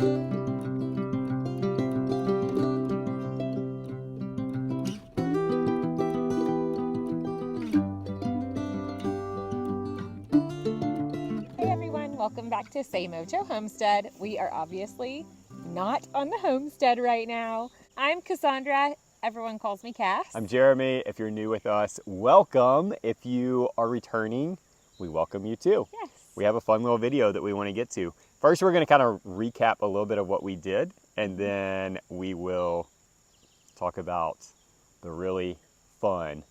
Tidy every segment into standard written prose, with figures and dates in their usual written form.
Everyone, welcome back to Say Mojo Homestead. We are obviously not on the homestead right now. I'm Cassandra. Everyone calls me Cass. I'm Jeremy. If you're new with us, welcome. If you are returning, we welcome you too. Yes. We have a fun little video that we want to get to. First, we're going to kind of recap a little bit of what we did, and then we will talk about the really fun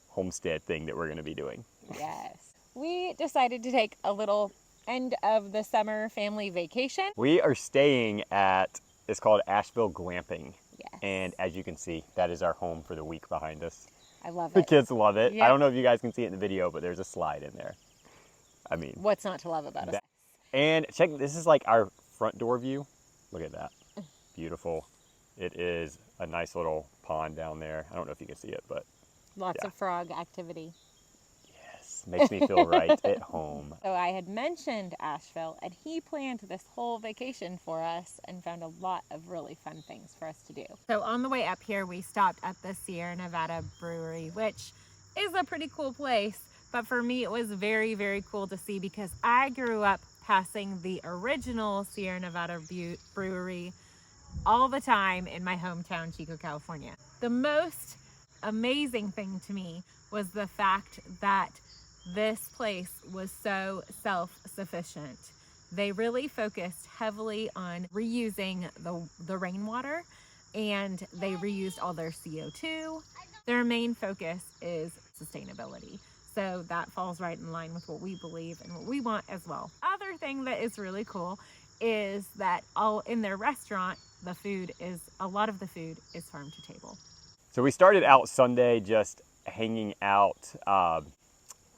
homestead thing that we're going to be doing. Yes. We decided to take a little end of the summer family vacation. We are staying at, it's called Asheville Glamping. Yes. And as you can see, that is our home for the week behind us. I love The it. kids love it. Yep. I don't know if you guys can see it in the video, but there's a slide in there. I mean, What's not to love about us? and check, this is like our front door view. Look at that. Beautiful. It is a nice little pond down there. I don't know if you can see it, but Lots of frog activity. yes, makes me feel right at home. So I had mentioned Asheville, and he planned this whole vacation for us and found a lot of really fun things for us to do. So on the way up here, we stopped at the Sierra Nevada Brewery, which is a pretty cool place. But for me, it was very, very cool to see because I grew up passing the original Sierra Nevada Brewery all the time in my hometown, Chico, California. The most amazing thing to me was the fact that this place was so self-sufficient. They really focused heavily on reusing the rainwater, and they reused all their CO2. Their main focus is sustainability. So that falls right in line with what we believe and what we want as well. Other thing that is really cool is that all in their restaurant, a lot of the food is farm to table. So we started out Sunday just hanging out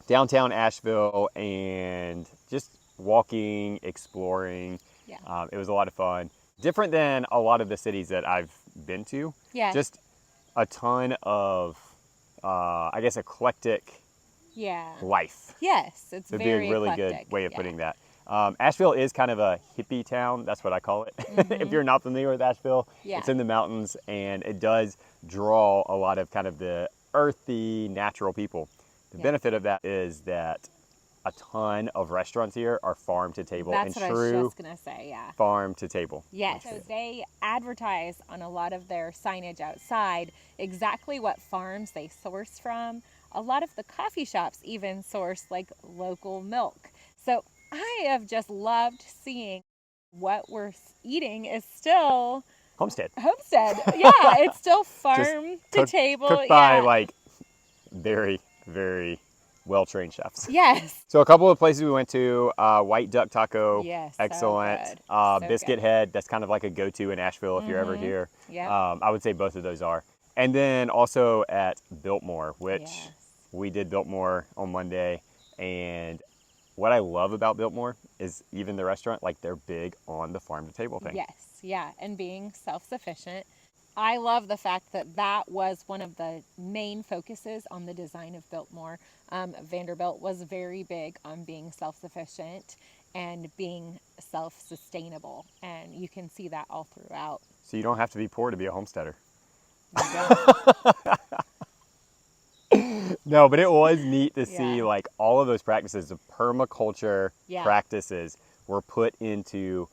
downtown Asheville and just walking, exploring. Yeah. It was a lot of fun. Different than a lot of the cities that I've been to. Yeah. Just a ton of, I guess, eclectic life. Yes, it's It'd very be a really eclectic. good way of putting that. Asheville is kind of a hippie town. That's what I call it. If you're not familiar with Asheville, it's in the mountains, and it does draw a lot of kind of the earthy, natural people. The benefit of that is that a ton of restaurants here are farm to table. That's and what I was true just going to say, yeah. farm to table. Yes, so they advertise on a lot of their signage outside exactly what farms they source from. A lot of the coffee shops even source like local milk. So I have just loved seeing what we're eating is still Homestead. Yeah, it's still farm to table. Cooked by like very, very well-trained chefs. Yes. So a couple of places we went to, White Duck Taco, yes, excellent. So good. Biscuit Head, that's kind of like a go-to in Asheville if you're ever here. Yeah. I would say both of those are. And then also at Biltmore, which we did Biltmore on Monday. And what I love about Biltmore is even the restaurant, like they're big on the farm to table thing. Yes, yeah, and being self-sufficient. I love the fact that that was one of the main focuses on the design of Biltmore. Vanderbilt was very big on being self-sufficient and being self-sustainable, and you can see that all throughout. So you don't have to be poor to be a homesteader. No, but it was neat to see like all of those practices, the permaculture practices were put into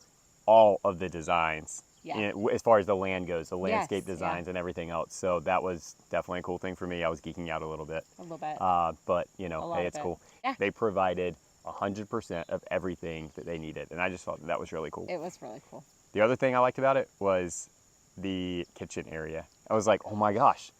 all of the designs. As far as the land goes, the landscape designs and everything else. So that was definitely a cool thing for me. I was geeking out a little bit. But, you know, hey, it's cool. Yeah. They provided 100% of everything that they needed. And I just thought that was really cool. It was really cool. The other thing I liked about it was the kitchen area. I was like, oh my gosh.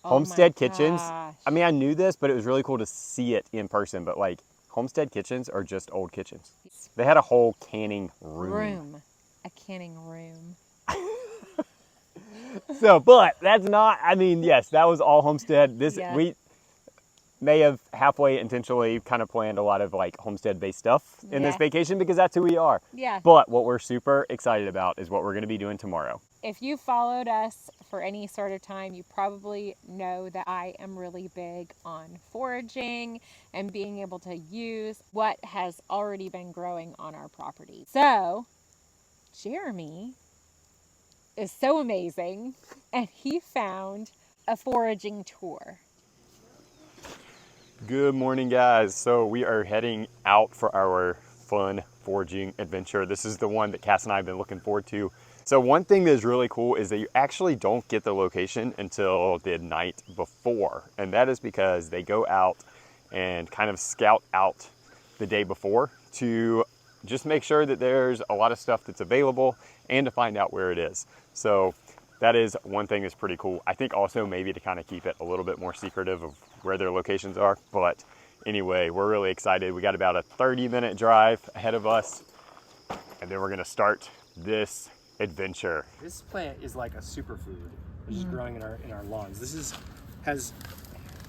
Homestead kitchens. I mean, I knew this, but it was really cool to see it in person. But like, homestead kitchens are just old kitchens. They had a whole canning room. A canning room. So, but that's not, I mean, yes, that was all homestead. We may have halfway intentionally kind of planned a lot of like homestead-based stuff in this vacation because that's who we are. Yeah. But what we're super excited about is what we're going to be doing tomorrow. If you followed us for any sort of time, you probably know that I am really big on foraging and being able to use what has already been growing on our property. So Jeremy is so amazing, and he found a foraging tour. Good morning, guys. So we are heading out for our fun foraging adventure. This is the one that Cass and I have been looking forward to. So one thing that is really cool is that you actually don't get the location until the night before. And that is because they go out and kind of scout out the day before to just make sure that there's a lot of stuff that's available and to find out where it is. So that is one thing that's pretty cool. I think also maybe to kind of keep it a little bit more secretive of where their locations are. But anyway, we're really excited. We got about a 30-minute drive ahead of us, and then we're gonna start this adventure. This plant is like a superfood, which is growing in our lawns. This has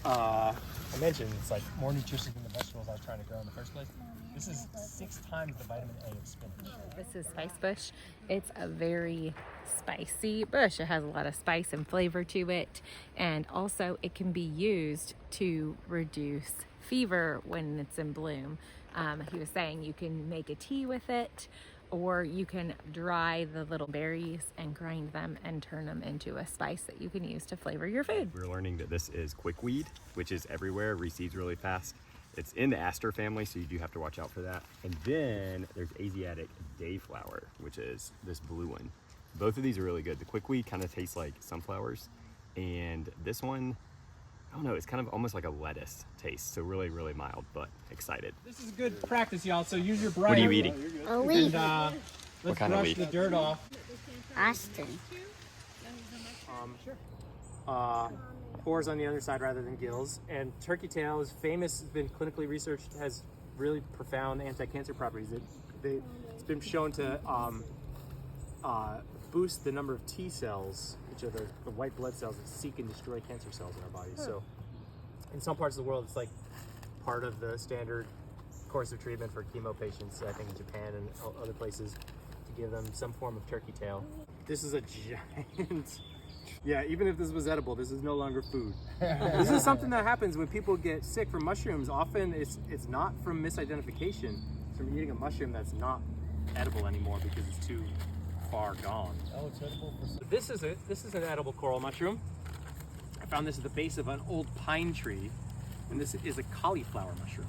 I mentioned it's like more nutritious than the vegetables I was trying to grow in the first place. This is 6 times the vitamin A of spinach. This is spice bush. It's a very spicy bush. It has a lot of spice and flavor to it, and also it can be used to reduce fever when it's in bloom. He was saying you can make a tea with it, or you can dry the little berries and grind them and turn them into a spice that you can use to flavor your food. We're learning that this is quickweed, which is everywhere, reseeds really fast. It's in the aster family, so you do have to watch out for that. And then there's Asiatic dayflower, which is this blue one. Both of these are really good. The quickweed kind of tastes like sunflowers, and this one, I don't know, it's kind of almost like a lettuce taste. So really, really mild, but excited. This is good practice, y'all. So use your briar. What are you eating? A leaf. And let's kind of brush leaf? the dirt off. Austin. Pores on the underside rather than gills. And turkey tail is famous, has been clinically researched, has really profound anti-cancer properties. It's been shown to boost the number of T cells, which are the white blood cells that seek and destroy cancer cells in our bodies. So in some parts of the world, it's like part of the standard course of treatment for chemo patients, I think in Japan and other places, to give them some form of turkey tail. This is a giant... Yeah, even if this was edible, this is no longer food. This is something that happens when people get sick from mushrooms. Often it's not from misidentification. It's from eating a mushroom that's not edible anymore because it's too far gone. Oh, it's edible. This is an edible coral mushroom. I found this at the base of an old pine tree, and this is a cauliflower mushroom.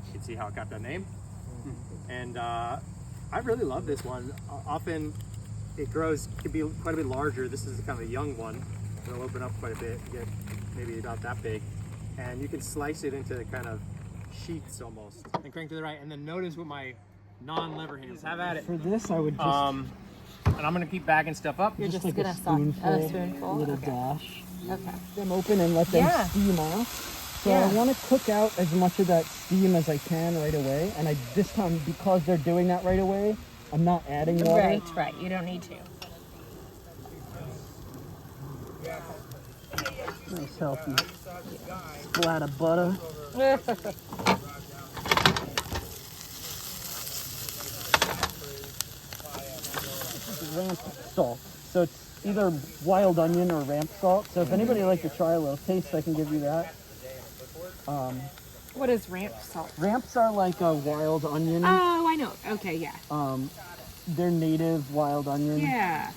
You can see how it got that name. And I really love this one. Often it grows, can be quite a bit larger. This is kind of a young one. It'll open up quite a bit, get maybe about that big. And you can slice it into kind of sheets almost. And crank to the right, and then notice what my non-lever hands have at it. For this, I would just And I'm gonna keep bagging stuff up. You're just like gonna a spoonful, spoonful, a little dash. Okay. Them open and let them steam off. So I want to cook out as much of that steam as I can right away. And this time, because they're doing that right away, I'm not adding water. Right. You don't need to. Nice healthy splat of butter. This is ramp salt. So it's either wild onion or ramp salt. So if anybody would like to try a little taste, I can give you that. What is ramp salt? Ramps are like a wild onion. Oh, I know. Okay, yeah. They're native wild onion. Yeah.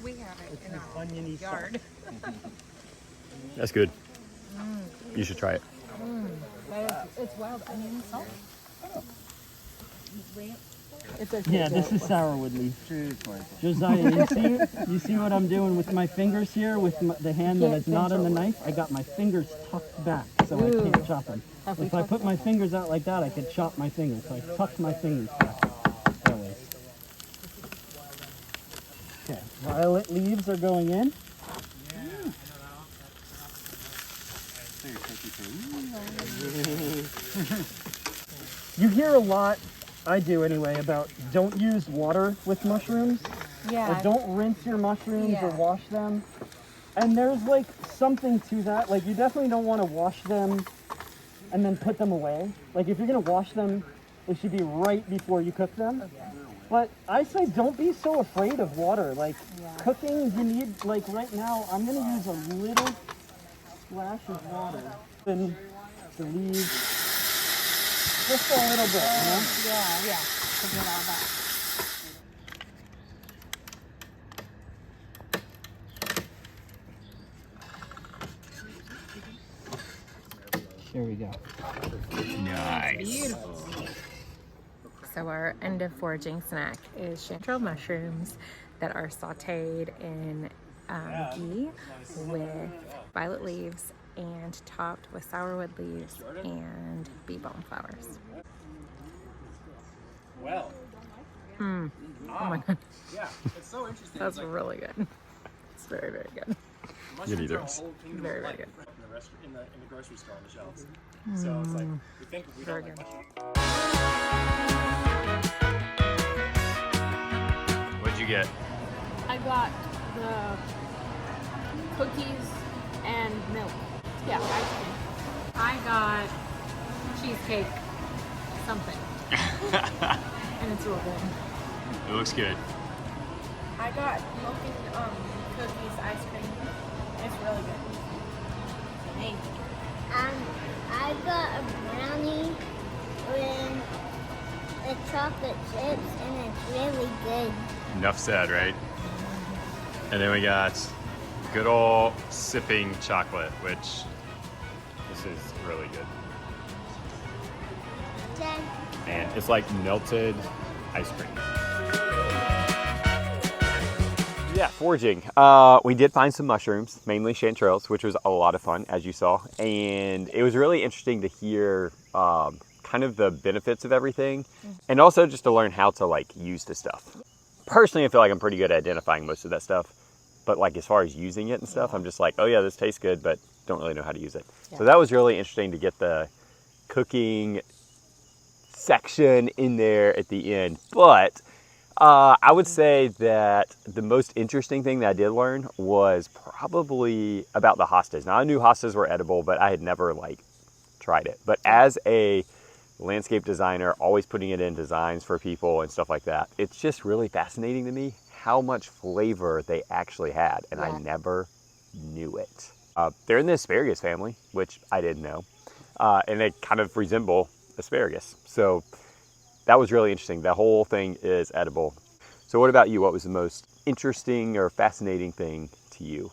We have it in our Oniony yard. That's good. You should try it. It's wild onion salt. Ramp. It's okay. Yeah, this is sourwood leaf. Josiah, you see what I'm doing with my fingers here, with the hand that is not on the knife? I got my fingers tucked back, so I can't chop them. If I put my fingers out like that, I could chop my fingers. So I tucked my fingers back. Always. Okay, violet leaves are going in. You hear a lot, I do anyway, about don't use water with mushrooms. Yeah. Or don't rinse your mushrooms or wash them. And there's like something to that. Like you definitely don't want to wash them and then put them away. Like if you're going to wash them, it should be right before you cook them. Okay. But I say don't be so afraid of water. Like cooking, you need, like right now, I'm going to use a little splash of water. Then the leaves. Just a little bit, you know? Yeah. Forget all that. Here we go. Nice. Beautiful. So our end of foraging snack is chanterelle mushrooms that are sauteed in ghee with violet leaves and topped with sourwood leaves and bee balm flowers. Well. Oh my god, Yeah, it's so interesting. that's really good. It's very, very good. Mushrooms are a whole kingdom Very, of very life good. in the grocery store on the shelves. So it's like we think we Very don't like good. mushrooms. What'd you get? I got the cookies and milk. Yeah, ice cream. I got cheesecake something. And it's real good. It looks good. I got milk and cookies, ice cream. It's really good. Amazing. I got a brownie with the chocolate chips, and it's really good. Enough said, right? And then we got good old sipping chocolate, which this is really good. Then And it's like melted ice cream. Yeah, foraging. We did find some mushrooms, mainly chanterelles, which was a lot of fun, as you saw. And it was really interesting to hear kind of the benefits of everything, and also just to learn how to like use the stuff. Personally, I feel like I'm pretty good at identifying most of that stuff, but like as far as using it and stuff, I'm just like, oh yeah, this tastes good, but don't really know how to use it. So that was really interesting to get the cooking section in there at the end. But I would say that the most interesting thing that I did learn was probably about the hostas. Now I knew hostas were edible, but I had never like tried it. But as a landscape designer, always putting it in designs for people and stuff like that, it's just really fascinating to me how much flavor they actually had, and I never knew it. They're in the asparagus family, which I didn't know, and they kind of resemble asparagus. So that was really interesting. The whole thing is edible. So what about you? What was the most interesting or fascinating thing to you?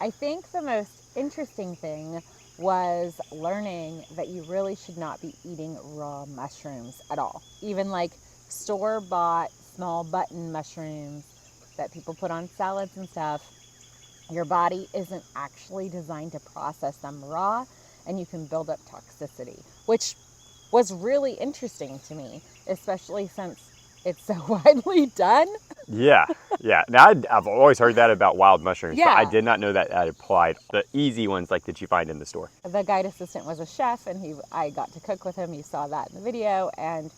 I think the most interesting thing was learning that you really should not be eating raw mushrooms at all. Even like store-bought small button mushrooms that people put on salads and stuff, your body isn't actually designed to process them raw, and you can build up toxicity, which was really interesting to me, especially since it's so widely done. Yeah. Now I've always heard that about wild mushrooms, but I Yeah. did not know that that applied the easy ones like that you find in the store. The guide assistant was a chef, and I got to cook with him. You saw that in the video, and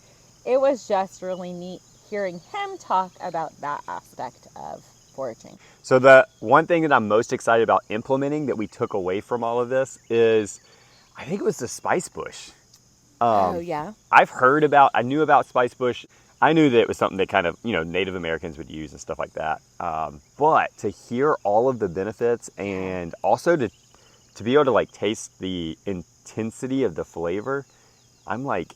it was just really neat hearing him talk about that aspect of foraging. So the one thing that I'm most excited about implementing that we took away from all of this is, I think it was the spice bush. Oh yeah. I knew about spice bush. I knew that it was something that kind of, Native Americans would use and stuff like that. But to hear all of the benefits, and also to be able to like taste the intensity of the flavor, I'm like,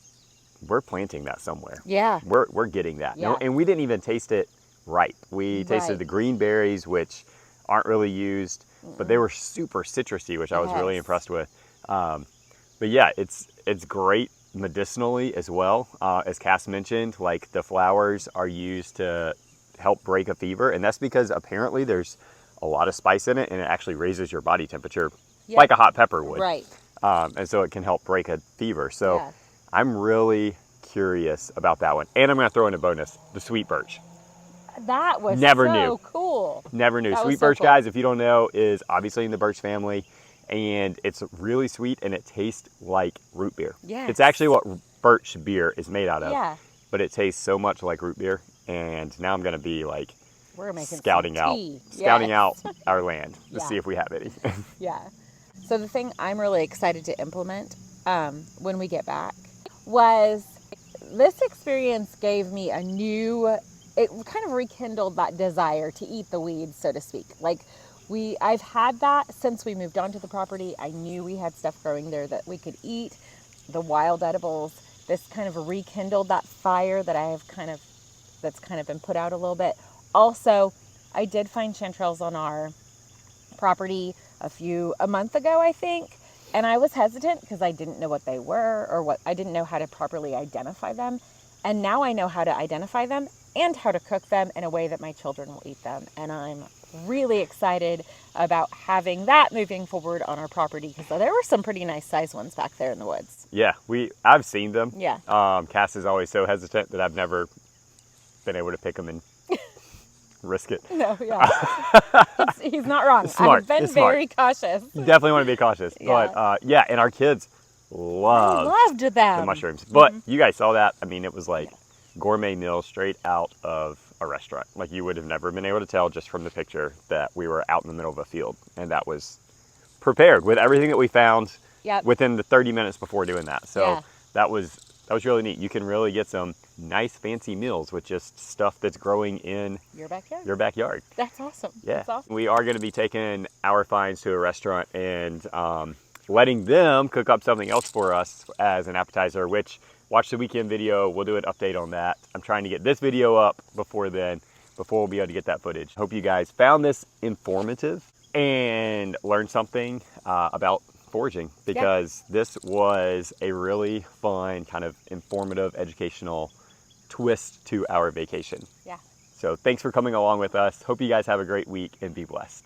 we're planting that somewhere. Yeah. We're getting that. Yeah. No, and we didn't even taste it ripe. We tasted the green berries, which aren't really used, but they were super citrusy, which I was really impressed with. But yeah, it's great medicinally as well. As Cass mentioned, like the flowers are used to help break a fever, and that's because apparently there's a lot of spice in it, and it actually raises your body temperature like a hot pepper would. Right. And so it can help break a fever. So I'm really curious about that one. And I'm going to throw in a bonus, the sweet birch. That was Never so knew. cool. Never knew. That was Sweet so birch, cool. guys, if you don't know, is obviously in the birch family, and it's really sweet, and it tastes like root beer. Yes. It's actually what birch beer is made out of. Yeah. But it tastes so much like root beer, and now I'm going to be like We're making scouting some out tea. out our land to see if we have any. Yeah. So the thing I'm really excited to implement when we get back was this experience gave me it kind of rekindled that desire to eat the weeds, so to speak. Like I've had that since we moved onto the property. I knew we had stuff growing there that we could eat, the wild edibles this kind of rekindled that fire that that's kind of been put out a little bit. Also, I did find chanterelles on our property a month ago, I think. And I was hesitant because I didn't know what they were, or I didn't know how to properly identify them. And now I know how to identify them and how to cook them in a way that my children will eat them. And I'm really excited about having that moving forward on our property, because there were some pretty nice sized ones back there in the woods. Yeah, I've seen them. Yeah. Cass is always so hesitant that I've never been able to pick them and risk it. No, yeah. he's not wrong. Smart. I've been very cautious. You definitely want to be cautious. Yeah. But yeah, and our kids loved them. the mushrooms. But you guys saw that. I mean, it was like gourmet meal straight out of a restaurant. Like, you would have never been able to tell just from the picture that we were out in the middle of a field. And that was prepared with everything that we found within the 30 minutes before doing that. So that was really neat. You can really get some nice fancy meals with just stuff that's growing in your backyard. That's awesome. Yeah. That's awesome. We are going to be taking our finds to a restaurant and letting them cook up something else for us as an appetizer, which, watch the weekend video. We'll do an update on that. I'm trying to get this video up before we'll be able to get that footage. Hope you guys found this informative and learned something about foraging, because this was a really fun, kind of informative, educational twist to our vacation. Yeah. So thanks for coming along with us. Hope you guys have a great week and be blessed.